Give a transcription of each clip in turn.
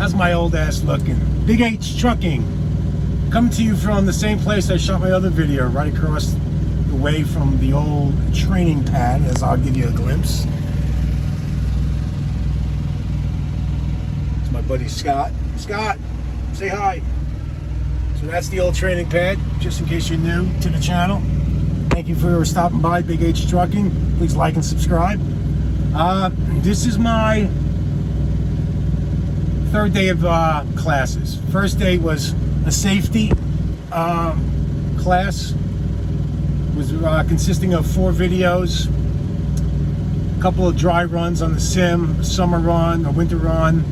How's my old ass looking? BigH Trucking, coming to you from the same place I shot my other video, right across the way from the old training pad, as I'll give you a glimpse. It's my buddy Scott. Scott, say hi. So that's the old training pad, just in case you're new to the channel. Thank you for stopping by, BigH Trucking. Please like and subscribe. This is my third day of classes. First day was a safety class. It was consisting of 4 videos, a couple of dry runs on the sim, a summer run, a winter run,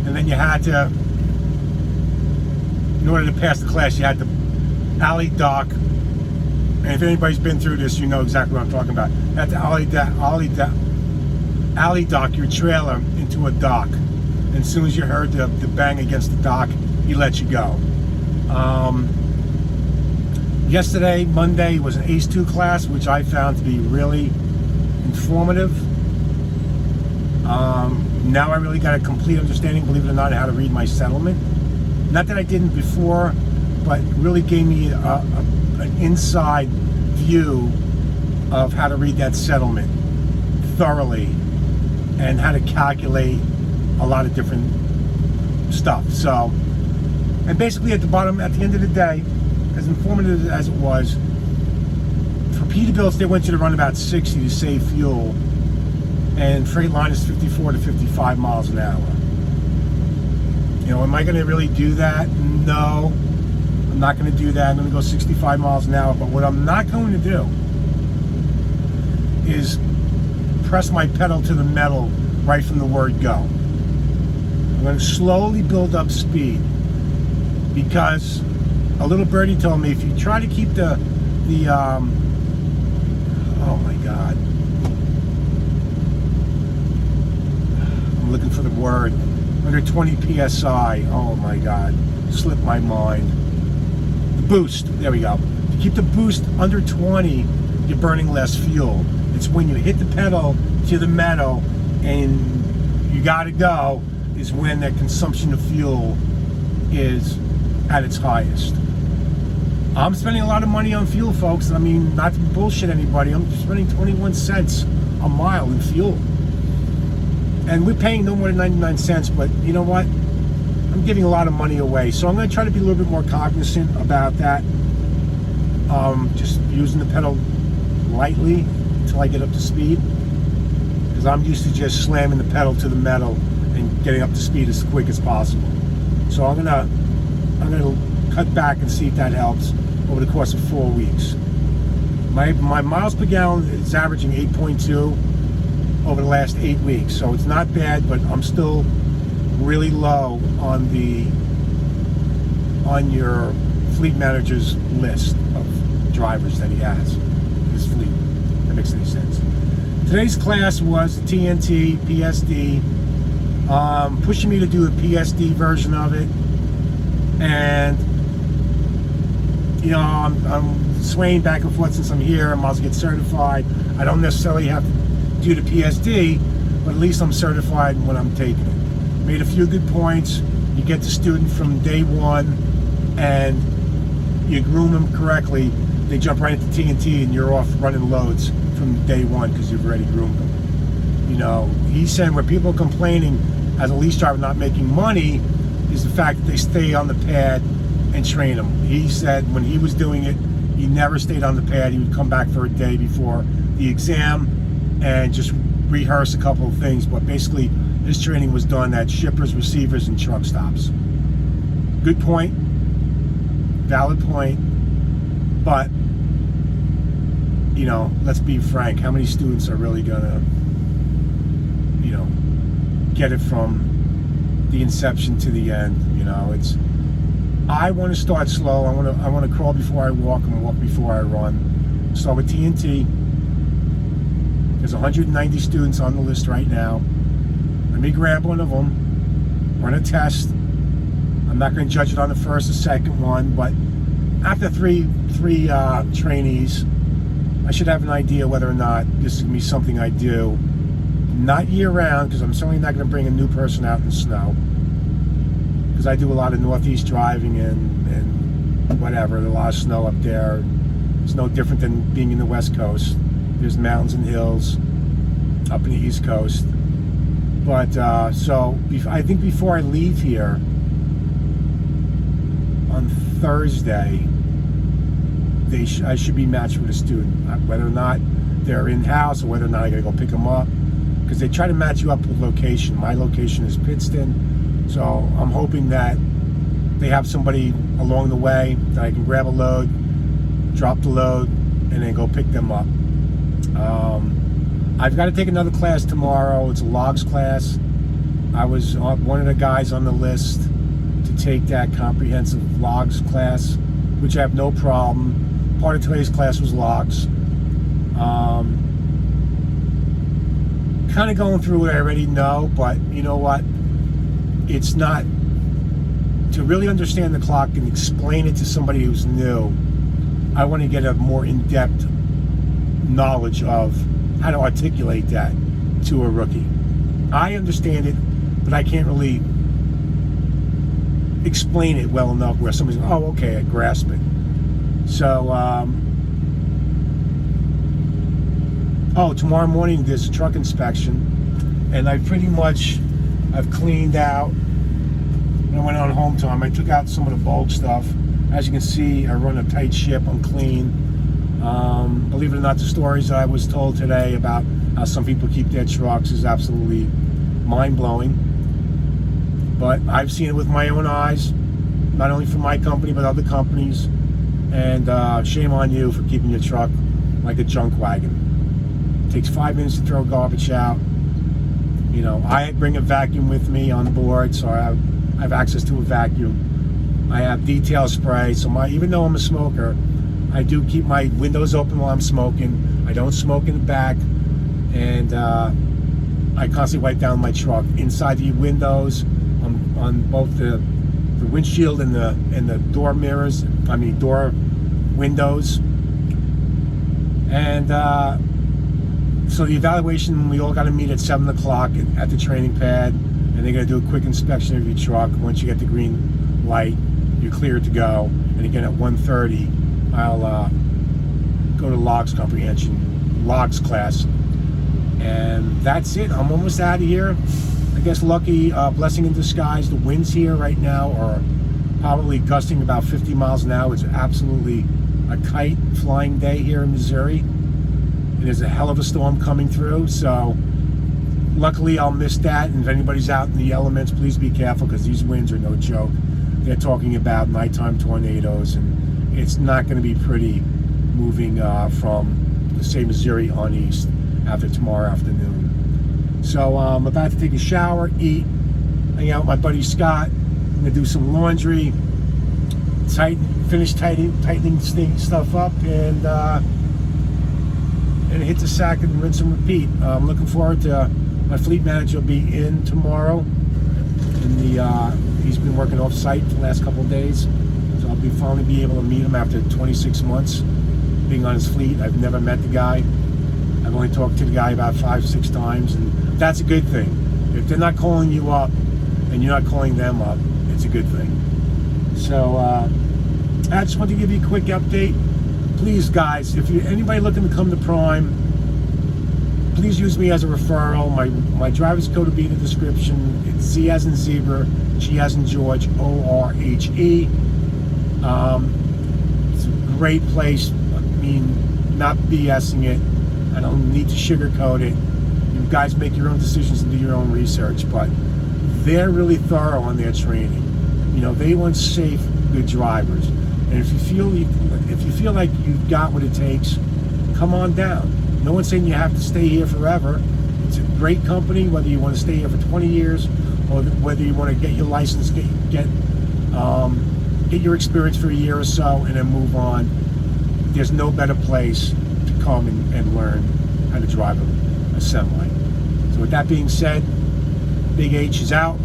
and then you had to, in order to pass the class, you had to alley dock. And if anybody's been through this, you know exactly what I'm talking about. You had to alley dock your trailer into a dock. And as soon as you heard the bang against the dock, he let you go. Yesterday, Monday, was an ACE 2 class, which I found to be really informative. Now I really got a complete understanding, believe it or not, of how to read my settlement. Not that I didn't before, but it really gave me an inside view of how to read that settlement thoroughly and how to calculate a lot of different stuff. So, and basically at the end of the day, as informative as it was, for Peterbilt's they want you to run about 60 to save fuel, and Freightliner is 54 to 55 miles an hour. You know, am I going to really do that? No, I'm not going to do that. I'm going to go 65 miles an hour. But what I'm not going to do is press my pedal to the metal right from the word go. I'm going to slowly build up speed, because a little birdie told me if you try to keep oh my God, I'm looking for the word, under 20 PSI, oh my God, slipped my mind. The boost, there we go. To keep the boost under 20, you're burning less fuel. It's when you hit the pedal to the metal and you gotta go, is when that consumption of fuel is at its highest. I'm spending a lot of money on fuel, folks. I mean, not to bullshit anybody, I'm spending 21 cents a mile in fuel. And we're paying no more than 99 cents, but you know what? I'm giving a lot of money away. So I'm gonna try to be a little bit more cognizant about that. Just using the pedal lightly until I get up to speed. Because I'm used to just slamming the pedal to the metal and getting up to speed as quick as possible. So I'm gonna cut back and see if that helps over the course of 4 weeks. My miles per gallon is averaging 8.2 over the last 8 weeks, so it's not bad, but I'm still really low on your fleet manager's list of drivers that he has in his fleet. If that makes any sense. Today's class was TNT PSD, pushing me to do a PSD version of it, and you know, I'm swaying back and forth since I'm here. I might as well get certified. I don't necessarily have to do the PSD, but at least I'm certified when I'm taking it. Made a few good points. You get the student from day one, and you groom them correctly. They jump right into TNT, and you're off running loads from day one because you've already groomed them. You know, he's saying where people are complaining as a lease driver not making money is the fact that they stay on the pad and train them. He said when he was doing it, he never stayed on the pad. He would come back for a day before the exam and just rehearse a couple of things, but basically his training was done at shippers, receivers, and truck stops. Good point, valid point, but you know, let's be frank, how many students are really gonna, you know, get it from the inception to the end? You know, I want to start slow. I want to crawl before I walk and walk before I run. Start with TNT. There's 190 students on the list right now. Let me grab one of them, run a test. I'm not going to judge it on the first or second one, but after three trainees, I should have an idea whether or not this is going to be something I do. Not year round, because I'm certainly not going to bring a new person out in the snow. because I do a lot of Northeast driving and whatever. There's a lot of snow up there. It's no different than being in the West Coast. There's mountains and hills up in the East Coast. But so I think before I leave here on Thursday, I should be matched with a student, whether or not they're in-house or whether or not I gotta go pick them up, because they try to match you up with location. My location is Pittston, so I'm hoping that they have somebody along the way that I can grab a load, drop the load, and then go pick them up. I've got to take another class tomorrow. It's a logs class. I was one of the guys on the list to take that comprehensive logs class, which I have no problem. Part of today's class was logs. Kind of going through what I already know, but you know what? It's not, to really understand the clock and explain it to somebody who's new, I want to get a more in-depth knowledge of how to articulate that to a rookie. I understand it, but I can't really explain it well enough where somebody's, oh, okay, I grasp it. So, tomorrow morning there's a truck inspection, and I've cleaned out. When I went on home time, I took out some of the bulk stuff. As you can see, I run a tight ship, I'm clean. Believe it or not, the stories that I was told today about how some people keep their trucks is absolutely mind-blowing. But I've seen it with my own eyes, not only from my company, but other companies. And shame on you for keeping your truck like a junk wagon. It takes 5 minutes to throw garbage out. You know, I bring a vacuum with me on board, so I have access to a vacuum. I have detail spray, so even though I'm a smoker, I do keep my windows open while I'm smoking. I don't smoke in the back, and I constantly wipe down my truck. Inside the windows, on both the windshield and the door mirrors, door windows. And so the evaluation, we all got to meet at 7 o'clock at the training pad, and they're going to do a quick inspection of your truck. Once you get the green light, you're cleared to go. And again at 1:30, I'll go to logs class, and that's it. I'm almost out of here. I guess lucky, blessing in disguise, the winds here right now are probably gusting about 50 miles an hour. It's absolutely a kite flying day here in Missouri, and there's a hell of a storm coming through, so luckily I'll miss that. And if anybody's out in the elements, please be careful, because these winds are no joke. They're talking about nighttime tornadoes, and it's not going to be pretty moving from, say, Missouri on east after tomorrow afternoon. So I'm about to take a shower, eat, hang out with my buddy Scott. I'm going to do some laundry, finish tightening stuff up, and hit the sack and rinse and repeat. I'm looking forward to my fleet manager will be in tomorrow. He's been working off site for the last couple of days. So I'll finally be able to meet him after 26 months being on his fleet. I've never met the guy. I've only talked to the guy about 5-6 times, and that's a good thing. If they're not calling you up and you're not calling them up, it's a good thing. So I just want to give you a quick update. Please, guys, if you're anybody looking to come to Prime, please use me as a referral. My driver's code will be in the description. It's Z as in zebra, G as in George, ORHE. It's a great place. Not BSing it. I don't need to sugarcoat it. You guys make your own decisions and do your own research, but they're really thorough on their training. You know, they want safe, good drivers. And if you feel like you've got what it takes, come on down. No one's saying you have to stay here forever. It's a great company, whether you want to stay here for 20 years or whether you want to get your license, get your experience for a year or so and then move on. There's no better place to come and learn how to drive a semi. So with that being said, Big H is out.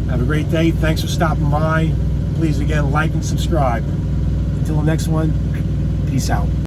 Have a great day. Thanks for stopping by. Please, again, like and subscribe. Until the next one, peace out.